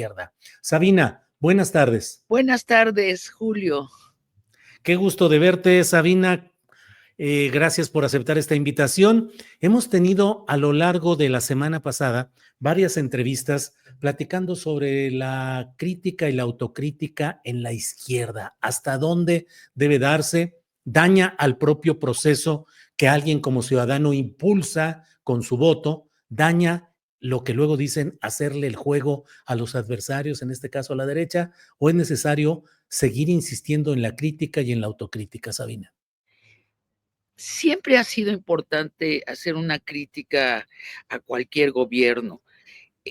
izquierda. Sabina, buenas tardes. Buenas tardes, Julio. Qué gusto de verte, Sabina. Gracias por aceptar esta invitación. Hemos tenido a lo largo de la semana pasada varias entrevistas platicando sobre la crítica y la autocrítica en la izquierda, hasta dónde debe darse, daña al propio proceso que alguien como ciudadano impulsa con su voto, daña lo que luego dicen hacerle el juego a los adversarios, en este caso a la derecha, o es necesario seguir insistiendo en la crítica y en la autocrítica, Sabina. Siempre ha sido importante hacer una crítica a cualquier gobierno.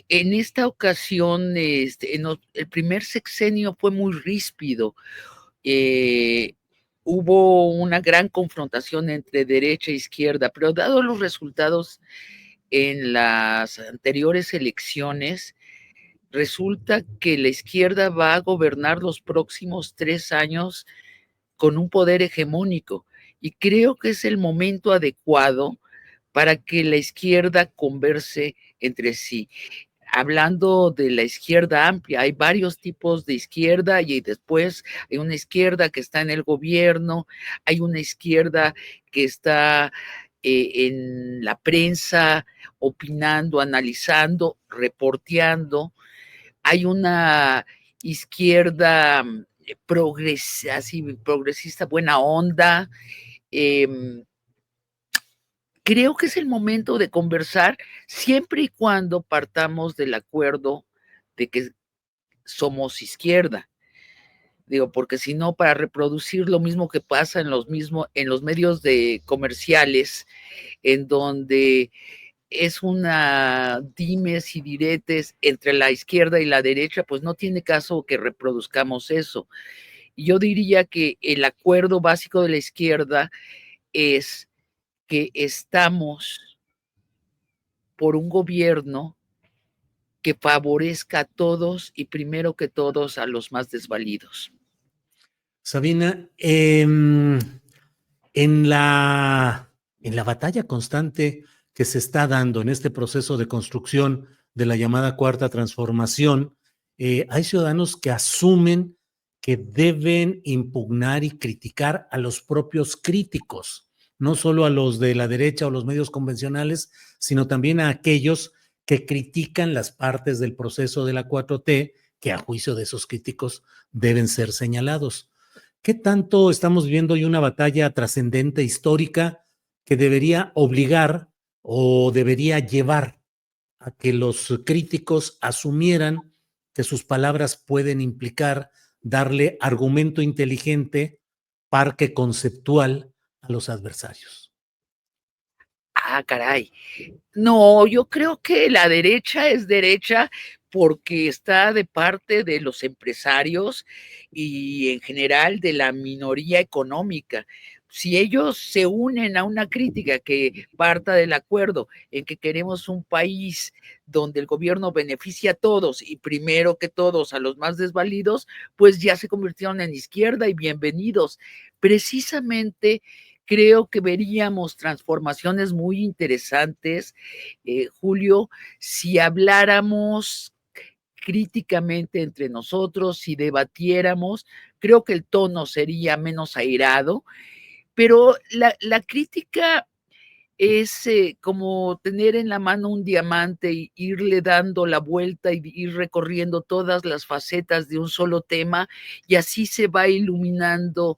En esta ocasión, el primer sexenio fue muy ríspido. Eh, Hubo una gran confrontación entre derecha e izquierda, pero dado los resultados en las anteriores elecciones, resulta que la izquierda va a gobernar los próximos 3 años con un poder hegemónico. Y creo que es el momento adecuado para que la izquierda converse entre sí. Hablando de la izquierda amplia, hay varios tipos de izquierda y después hay una izquierda que está en el gobierno, hay una izquierda que está en la prensa, opinando, analizando, reporteando, hay una izquierda progresista, buena onda. Eh, Creo que es el momento de conversar siempre y cuando partamos del acuerdo de que somos izquierda. Digo, porque si no, para reproducir lo mismo que pasa en los medios de comerciales, en donde es una dimes y diretes entre la izquierda y la derecha, pues no tiene caso que reproduzcamos eso. Yo diría que el acuerdo básico de la izquierda es que estamos por un gobierno que favorezca a todos y primero que todos a los más desvalidos. Sabina, en la batalla constante que se está dando en este proceso de construcción de la llamada cuarta transformación, hay ciudadanos que asumen que deben impugnar y criticar a los propios críticos, no solo a los de la derecha o los medios convencionales, sino también a aquellos que critican las partes del proceso de la 4T que a juicio de esos críticos deben ser señalados. ¿Qué tanto estamos viendo hoy una batalla trascendente, histórica, que debería obligar o debería llevar a que los críticos asumieran que sus palabras pueden implicar darle argumento inteligente, parque conceptual a los adversarios? Ah, caray. No, yo creo que la derecha es derecha porque está de parte de los empresarios y en general de la minoría económica. Si ellos se unen a una crítica que parta del acuerdo en que queremos un país donde el gobierno beneficia a todos y primero que todos a los más desvalidos, pues ya se convirtieron en izquierda y bienvenidos. Precisamente creo que veríamos transformaciones muy interesantes, Julio, si habláramos críticamente entre nosotros, si debatiéramos, creo que el tono sería menos airado, pero la crítica es como tener en la mano un diamante y irle dando la vuelta y ir recorriendo todas las facetas de un solo tema y así se va iluminando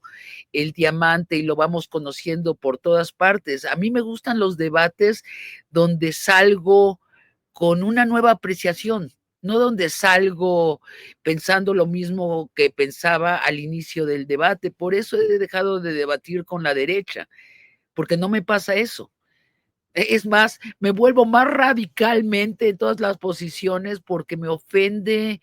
el diamante y lo vamos conociendo por todas partes. A mí me gustan los debates donde salgo con una nueva apreciación, no donde salgo pensando lo mismo que pensaba al inicio del debate. Por eso he dejado de debatir con la derecha, porque no me pasa eso. Es más, me vuelvo más radicalmente en todas las posiciones porque me ofende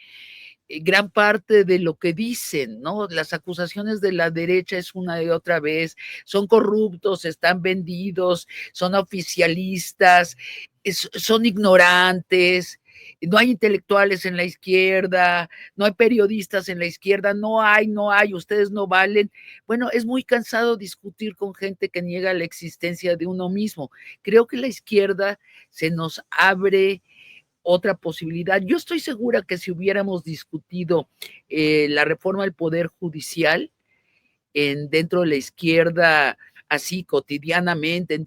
gran parte de lo que dicen, ¿no? Las acusaciones de la derecha es una y otra vez, son corruptos, están vendidos, son oficialistas, son ignorantes, no hay intelectuales en la izquierda, no hay periodistas en la izquierda, no hay, ustedes no valen. Bueno, es muy cansado discutir con gente que niega la existencia de uno mismo. Creo que la izquierda se nos abre otra posibilidad. Yo estoy segura que si hubiéramos discutido la reforma del Poder Judicial dentro de la izquierda, así cotidianamente en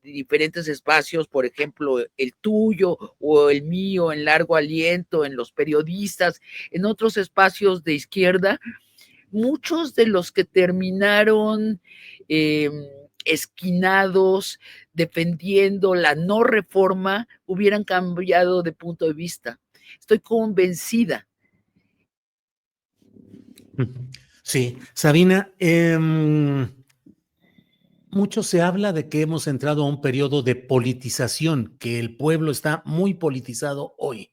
diferentes espacios, por ejemplo, el tuyo o el mío, en Largo Aliento, en los periodistas, en otros espacios de izquierda, muchos de los que terminaron esquinados, defendiendo la no reforma, hubieran cambiado de punto de vista. Estoy convencida. Sí, Sabina, mucho se habla de que hemos entrado a un periodo de politización, que el pueblo está muy politizado hoy.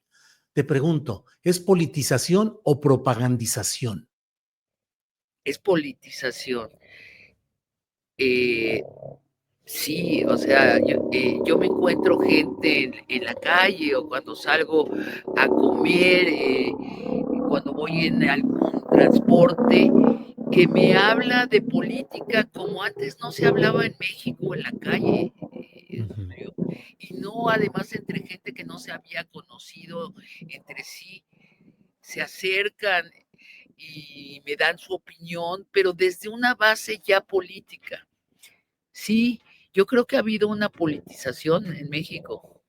Te pregunto, ¿es politización o propagandización? Es politización. Sí, o sea, yo me encuentro gente en la calle o cuando salgo a comer, cuando voy en algún transporte, que me habla de política como antes no se hablaba en México, en la calle, Ujú. Julio. Y no, además, entre gente que no se había conocido entre sí, se acercan y me dan su opinión, pero desde una base ya política. Sí, yo creo que ha habido una politización en México.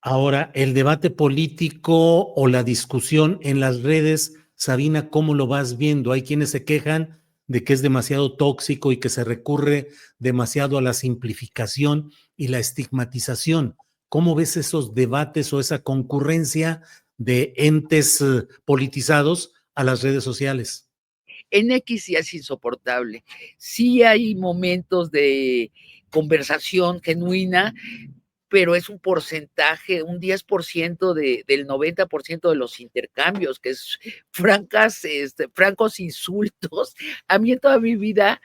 Ahora, el debate político o la discusión en las redes, Sabina, ¿cómo lo vas viendo? Hay quienes se quejan de que es demasiado tóxico y que se recurre demasiado a la simplificación y la estigmatización. ¿Cómo ves esos debates o esa concurrencia de entes politizados a las redes sociales? En X sí es insoportable. Sí hay momentos de conversación genuina, pero es un porcentaje, un 10% del 90% de los intercambios, que es francos insultos. A mí en toda mi vida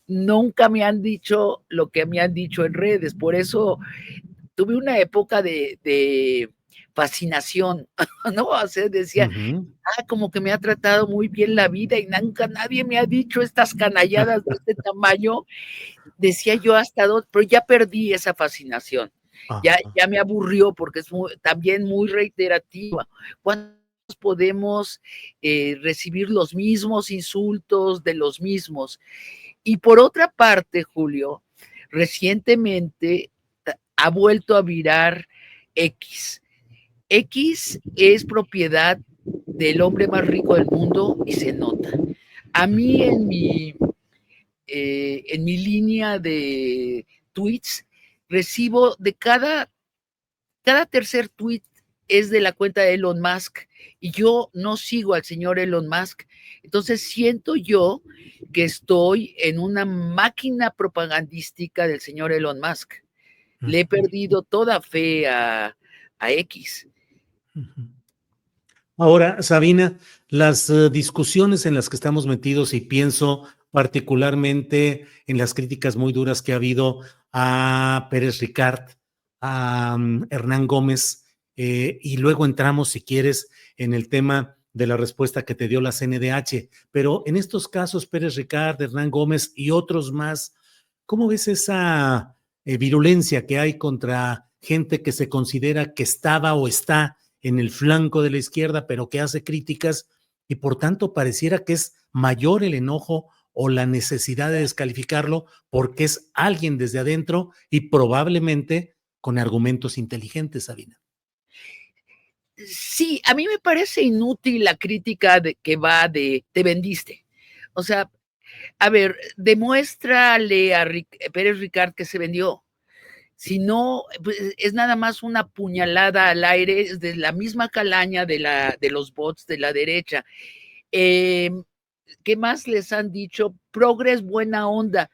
nunca me han dicho lo que me han dicho en redes, por eso tuve una época de fascinación, ¿no? O sea, decía, Ujú. como que me ha tratado muy bien la vida y nunca nadie me ha dicho estas canalladas de este tamaño. Decía yo hasta dos, pero ya perdí esa fascinación. Ajá. Ya me aburrió porque es también muy reiterativa. ¿Cuántos podemos recibir los mismos insultos de los mismos? Y por otra parte, Julio, recientemente ha vuelto a virar X. X es propiedad del hombre más rico del mundo y se nota. A mí en mi línea de tweets recibo de cada tercer tweet es de la cuenta de Elon Musk y yo no sigo al señor Elon Musk. Entonces siento yo que estoy en una máquina propagandística del señor Elon Musk. Le he perdido toda fe a X. Ujú. Ahora, Sabina, las discusiones en las que estamos metidos y pienso particularmente en las críticas muy duras que ha habido a Pérez Ricard, a Hernán Gómez, y luego entramos, si quieres, en el tema de la respuesta que te dio la CNDH. Pero en estos casos, Pérez Ricard, Hernán Gómez y otros más, ¿cómo ves esa virulencia que hay contra gente que se considera que estaba o está en el flanco de la izquierda, pero que hace críticas y por tanto pareciera que es mayor el enojo o la necesidad de descalificarlo porque es alguien desde adentro y probablemente con argumentos inteligentes, Sabina? Sí, a mí me parece inútil la crítica que va de te vendiste. O sea, a ver, demuéstrale a Pérez Ricard que se vendió. Si no, pues es nada más una puñalada al aire, es de la misma calaña de los bots de la derecha. Eh, ¿Qué más les han dicho? Progres, buena onda.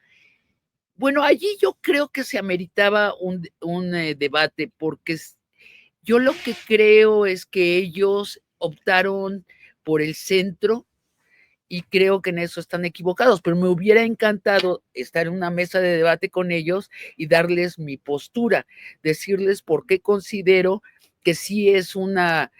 Bueno, allí yo creo que se ameritaba un debate, porque yo lo que creo es que ellos optaron por el centro y creo que en eso están equivocados, pero me hubiera encantado estar en una mesa de debate con ellos y darles mi postura, decirles por qué considero que sí es una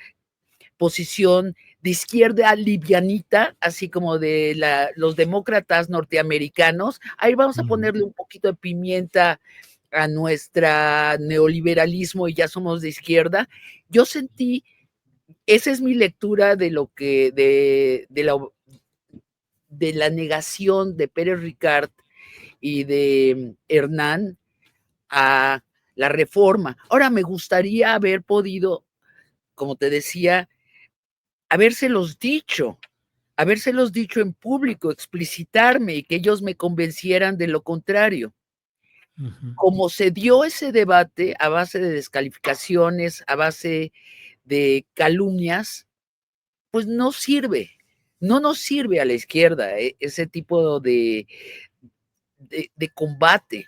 posición de izquierda livianita, así como de los demócratas norteamericanos. Ahí vamos a Ujú. ponerle un poquito de pimienta a nuestra neoliberalismo y ya somos de izquierda. Yo sentí, esa es mi lectura de lo que, de la negación de Pérez Ricard y de Hernán a la reforma. Ahora, me gustaría haber podido, como te decía, habérselos dicho en público, explicitarme y que ellos me convencieran de lo contrario. Como se dio ese debate a base de descalificaciones, a base de calumnias, pues no sirve, no nos sirve a la izquierda ese tipo de combate.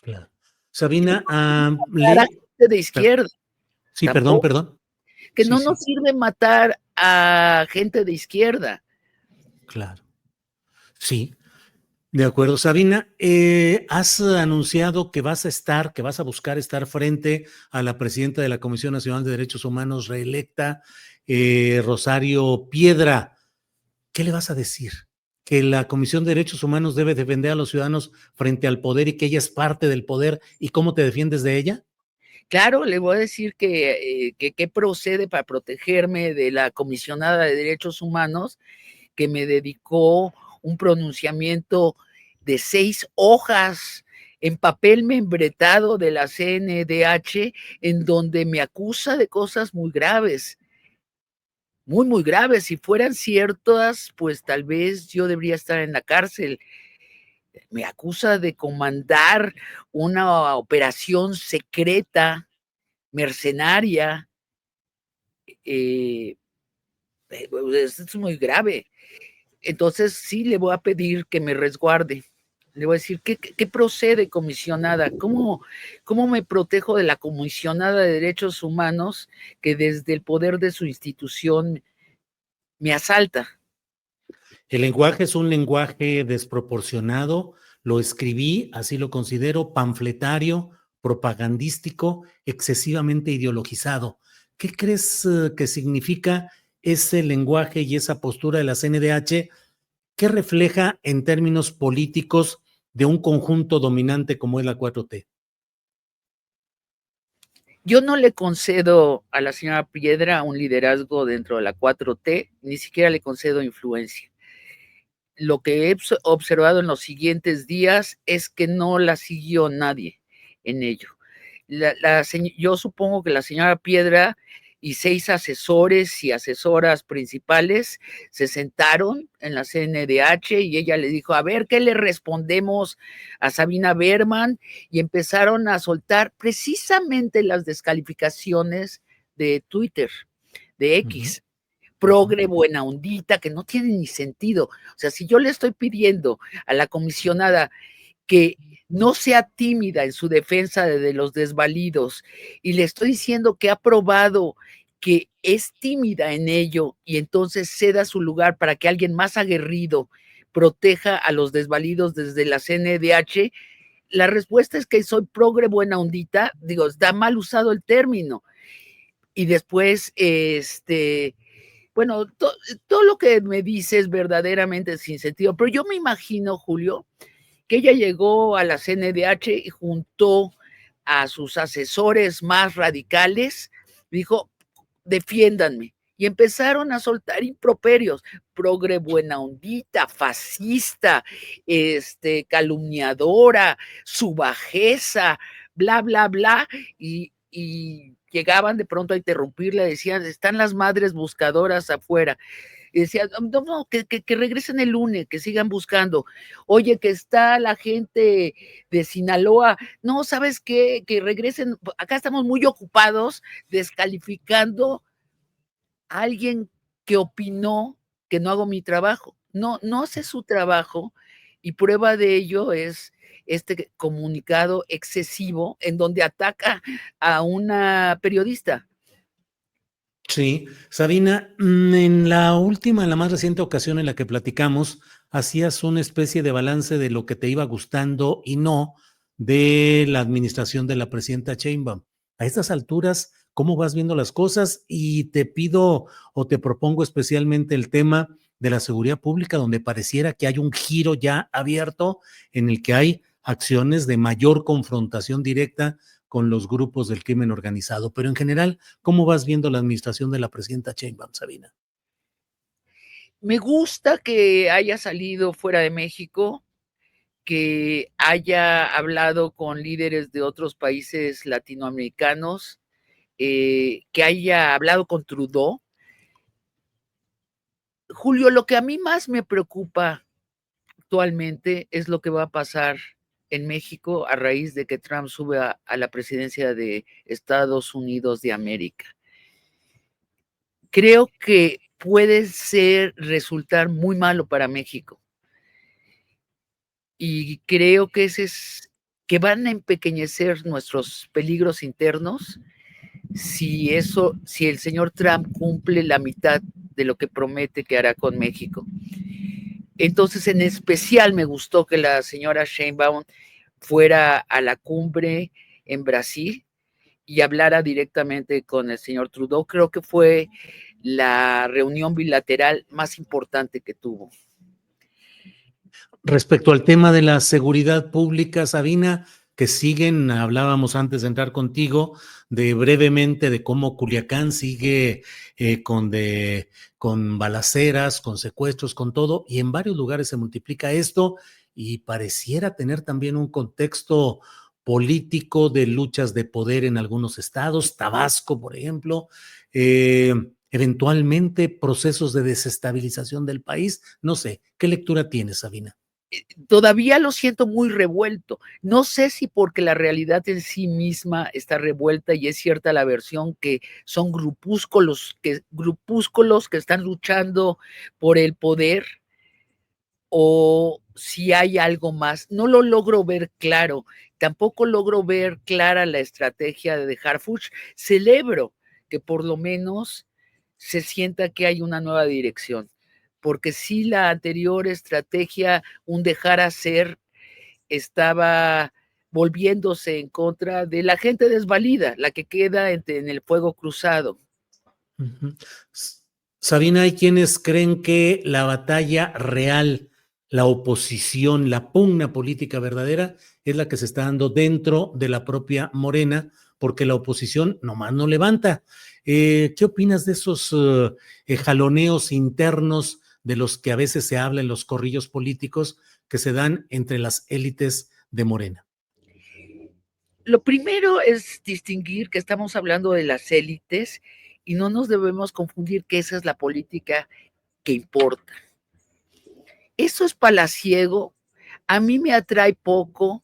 Claro. Sabina, Matar a gente de izquierda, sí, tampoco. perdón. Que Sí, no sí. nos sirve matar a gente de izquierda. Claro. Sí, de acuerdo. Sabina, has anunciado que vas a buscar estar frente a la presidenta de la Comisión Nacional de Derechos Humanos reelecta, Rosario Piedra. ¿Qué le vas a decir? Que la Comisión de Derechos Humanos debe defender a los ciudadanos frente al poder y que ella es parte del poder. ¿Y cómo te defiendes de ella? Claro, le voy a decir que procede para protegerme de la comisionada de Derechos Humanos, que me dedicó un pronunciamiento de 6 hojas en papel membretado de la CNDH, en donde me acusa de cosas muy graves, muy, muy graves. Si fueran ciertas, pues tal vez yo debería estar en la cárcel. Me acusa de comandar una operación secreta, mercenaria. Es muy grave. Entonces sí le voy a pedir que me resguarde. Le voy a decir, ¿qué procede, comisionada? ¿Cómo me protejo de la comisionada de derechos humanos que desde el poder de su institución me asalta? El lenguaje es un lenguaje desproporcionado, lo escribí, así lo considero, panfletario, propagandístico, excesivamente ideologizado. ¿Qué crees que significa ese lenguaje y esa postura de la CNDH? ¿Qué refleja en términos políticos de un conjunto dominante como es la 4T? Yo no le concedo a la señora Piedra un liderazgo dentro de la 4T, ni siquiera le concedo influencia. Lo que he observado en los siguientes días es que no la siguió nadie en ello. Yo supongo que la señora Piedra y 6 asesores y asesoras principales se sentaron en la CNDH y ella le dijo, a ver, ¿qué le respondemos a Sabina Berman? Y empezaron a soltar precisamente las descalificaciones de Twitter, de X. Progre, buena ondita, que no tiene ni sentido. O sea, si yo le estoy pidiendo a la comisionada que no sea tímida en su defensa de los desvalidos y le estoy diciendo que ha probado que es tímida en ello y entonces ceda su lugar para que alguien más aguerrido proteja a los desvalidos desde la CNDH, la respuesta es que soy progre buena ondita, digo, está mal usado el término. Y después, bueno, todo lo que me dice es verdaderamente sin sentido, pero yo me imagino, Julio, que ella llegó a la CNDH y juntó a sus asesores más radicales, dijo, defiéndanme. Y empezaron a soltar improperios, progre buena ondita, fascista, calumniadora, su bajeza, bla, bla, bla, y llegaban de pronto a interrumpirle, decían, están las madres buscadoras afuera. Y decía, no, que regresen el lunes, que sigan buscando. Oye, que está la gente de Sinaloa. No, ¿sabes qué? Que regresen. Acá estamos muy ocupados descalificando a alguien que opinó que no hago mi trabajo. No, no hace su trabajo y prueba de ello es este comunicado excesivo en donde ataca a una periodista. Sí, Sabina, en la más reciente ocasión en la que platicamos, hacías una especie de balance de lo que te iba gustando y no de la administración de la presidenta Sheinbaum. A estas alturas, ¿cómo vas viendo las cosas? Y te pido o te propongo especialmente el tema de la seguridad pública, donde pareciera que hay un giro ya abierto en el que hay acciones de mayor confrontación directa con los grupos del crimen organizado. Pero en general, ¿cómo vas viendo la administración de la presidenta Sheinbaum, Sabina? Me gusta que haya salido fuera de México, que haya hablado con líderes de otros países latinoamericanos, que haya hablado con Trudeau. Julio, lo que a mí más me preocupa actualmente es lo que va a pasar en México a raíz de que Trump sube a la presidencia de Estados Unidos de América. Creo que puede resultar muy malo para México. Y creo que que van a empequeñecer nuestros peligros internos si el señor Trump cumple la mitad de lo que promete que hará con México. Entonces, en especial me gustó que la señora Sheinbaum fuera a la cumbre en Brasil y hablara directamente con el señor Trudeau. Creo que fue la reunión bilateral más importante que tuvo. Respecto al tema de la seguridad pública, Sabina, que siguen, hablábamos antes de entrar contigo, de brevemente de cómo Culiacán sigue con balaceras, con secuestros, con todo, y en varios lugares se multiplica esto y pareciera tener también un contexto político de luchas de poder en algunos estados, Tabasco, por ejemplo, eventualmente procesos de desestabilización del país. No sé, ¿qué lectura tienes, Sabina? Todavía lo siento muy revuelto. No sé si porque la realidad en sí misma está revuelta y es cierta la versión que son grupúsculos que están luchando por el poder o si hay algo más. No lo logro ver claro. Tampoco logro ver clara la estrategia de Harfuch. Celebro que por lo menos se sienta que hay una nueva dirección, porque si la anterior estrategia, un dejar hacer, estaba volviéndose en contra de la gente desvalida, la que queda en el fuego cruzado. Uh-huh. Sabina, hay quienes creen que la batalla real, la oposición, la pugna política verdadera es la que se está dando dentro de la propia Morena, porque la oposición nomás no levanta. ¿Qué opinas de esos jaloneos internos de los que a veces se habla en los corrillos políticos que se dan entre las élites de Morena? Lo primero es distinguir que estamos hablando de las élites y no nos debemos confundir que esa es la política que importa. Eso es palaciego, a mí me atrae poco.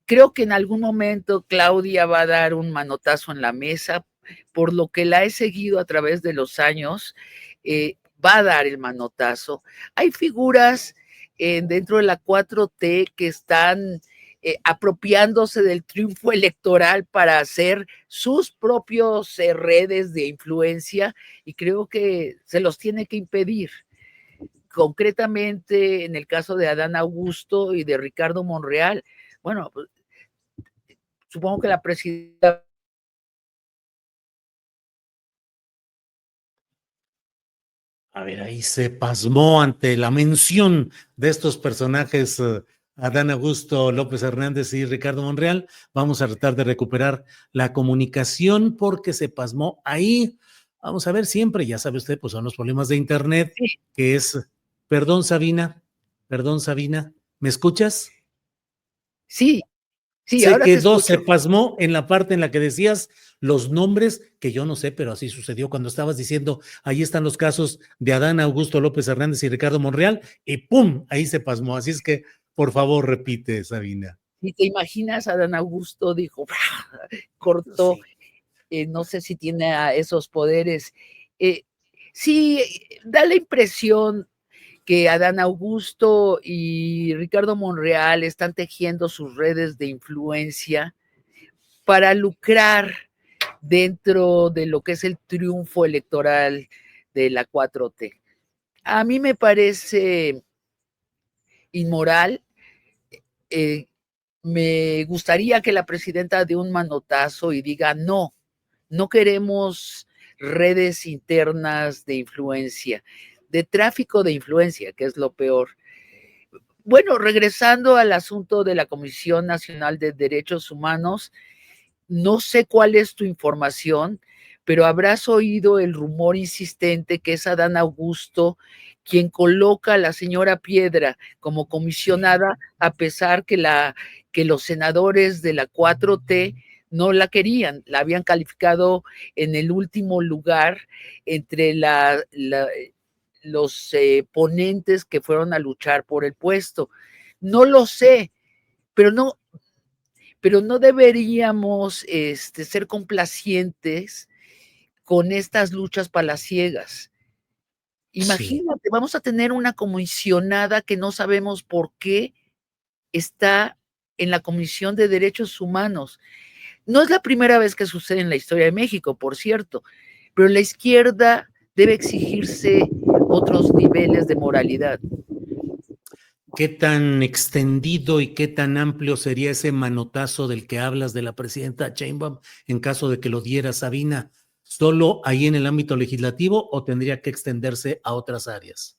Creo que en algún momento Claudia va a dar un manotazo en la mesa, por lo que la he seguido a través de los años, va a dar el manotazo. Hay figuras dentro de la 4T que están apropiándose del triunfo electoral para hacer sus propios redes de influencia y creo que se los tiene que impedir. Concretamente en el caso de Adán Augusto y de Ricardo Monreal, bueno, pues, supongo que la presidenta. A ver, ahí se pasmó ante la mención de estos personajes, Adán Augusto López Hernández y Ricardo Monreal. Vamos a tratar de recuperar la comunicación porque se pasmó ahí. Vamos a ver siempre, ya sabe usted, pues son los problemas de internet, Sí, que es, perdón, Sabina, ¿me escuchas? sí, sí, Se ahora te quedó, se escucho. pasmó en la parte en la que decías los nombres, que yo no sé, pero así sucedió cuando estabas diciendo, ahí están los casos de Adán Augusto López Hernández y Ricardo Monreal, y ¡pum! Ahí se pasmó. Así es que, por favor, repite, Sabina. Si te imaginas, Adán Augusto dijo, cortó, Sí. no sé si tiene esos poderes. Sí, da la impresión que Adán Augusto y Ricardo Monreal están tejiendo sus redes de influencia para lucrar dentro de lo que es el triunfo electoral de la 4T. A mí me parece inmoral. Eh, Me gustaría que la presidenta dé un manotazo y diga, no, no queremos redes internas de influencia, de tráfico de influencia, que es lo peor. Bueno, regresando al asunto de la Comisión Nacional de Derechos Humanos, no sé cuál es tu información, pero habrás oído el rumor insistente que es Adán Augusto quien coloca a la señora Piedra como Sí. comisionada, a pesar que los senadores de la 4T no la querían, la habían calificado en el último lugar entre los ponentes que fueron a luchar por el puesto. No lo sé, pero no deberíamos ser complacientes con estas luchas palaciegas. Sí. Imagínate, vamos a tener una comisionada que no sabemos por qué está en la Comisión de Derechos Humanos. No es la primera vez que sucede en la historia de México, por cierto, pero la izquierda debe exigirse otros niveles de moralidad. ¿Qué tan extendido y qué tan amplio sería ese manotazo del que hablas de la presidenta Sheinbaum en caso de que lo diera Sabina? ¿Solo ahí en el ámbito legislativo o tendría que extenderse a otras áreas?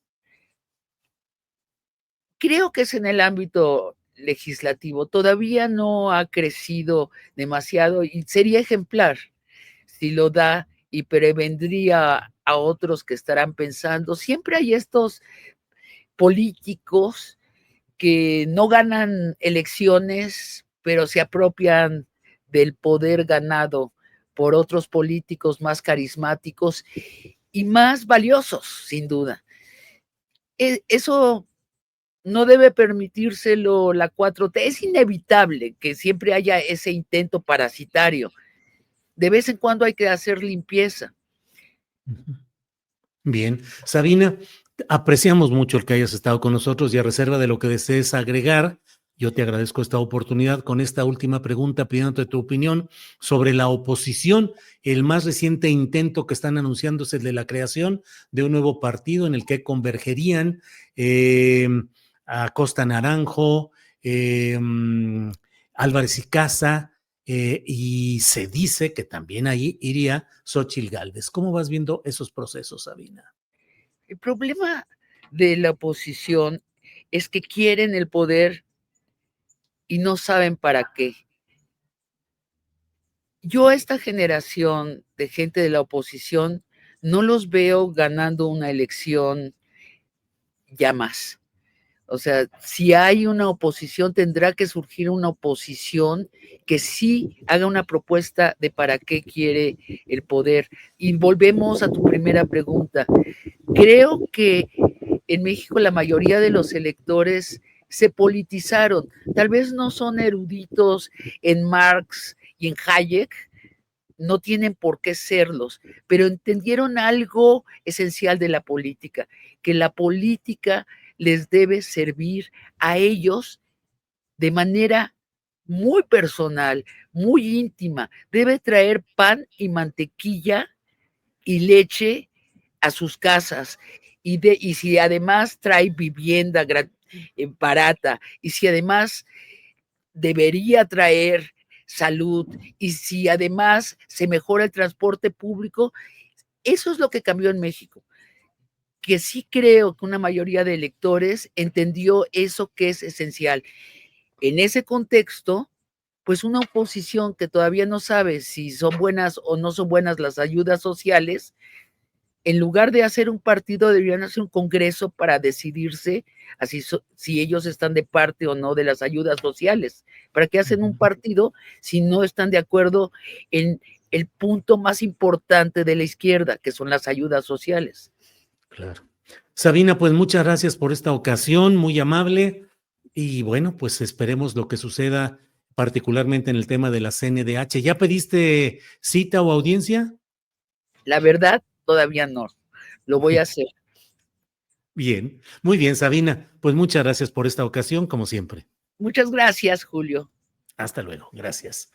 Creo que es en el ámbito legislativo, todavía no ha crecido demasiado y sería ejemplar si lo da y prevendría a otros que estarán pensando. Siempre hay estos políticos que no ganan elecciones, pero se apropian del poder ganado por otros políticos más carismáticos y más valiosos, sin duda. Eso no debe permitírselo la 4T. Es inevitable que siempre haya ese intento parasitario. De vez en cuando hay que hacer limpieza. Bien, Sabina, apreciamos mucho el que hayas estado con nosotros y a reserva de lo que desees agregar, yo te agradezco esta oportunidad con esta última pregunta pidiéndote tu opinión sobre la oposición, el más reciente intento que están anunciándose de la creación de un nuevo partido en el que convergerían eh, Acosta Naranjo, Álvarez y Casa, y se dice que también ahí iría Xóchitl Gálvez. ¿Cómo vas viendo esos procesos, Sabina? El problema de la oposición es que quieren el poder y no saben para qué. Yo a esta generación de gente de la oposición no los veo ganando una elección ya más. O sea, si hay una oposición, tendrá que surgir una oposición que sí haga una propuesta de para qué quiere el poder. Y volvemos a tu primera pregunta. Creo que en México la mayoría de los electores se politizaron. Tal vez no son eruditos en Marx y en Hayek, no tienen por qué serlos, pero entendieron algo esencial de la política, que la política les debe servir a ellos de manera muy personal, muy íntima. Debe traer pan y mantequilla y leche a sus casas. Y si además trae vivienda barata, y si además debería traer salud, y si además se mejora el transporte público, eso es lo que cambió en México. Que sí creo que una mayoría de electores entendió eso que es esencial. En ese contexto, pues una oposición que todavía no sabe si son buenas o no son buenas las ayudas sociales, en lugar de hacer un partido, deberían hacer un congreso para decidirse así si ellos están de parte o no de las ayudas sociales. ¿Para qué hacen un partido si no están de acuerdo en el punto más importante de la izquierda, que son las ayudas sociales? Claro. Sabina, pues muchas gracias por esta ocasión, muy amable. Y bueno, pues esperemos lo que suceda, particularmente en el tema de la CNDH. ¿Ya pediste cita o audiencia? La verdad, todavía no. Lo voy a hacer. Bien, muy bien, Sabina. Pues muchas gracias por esta ocasión, como siempre. Muchas gracias, Julio. Hasta luego. Gracias.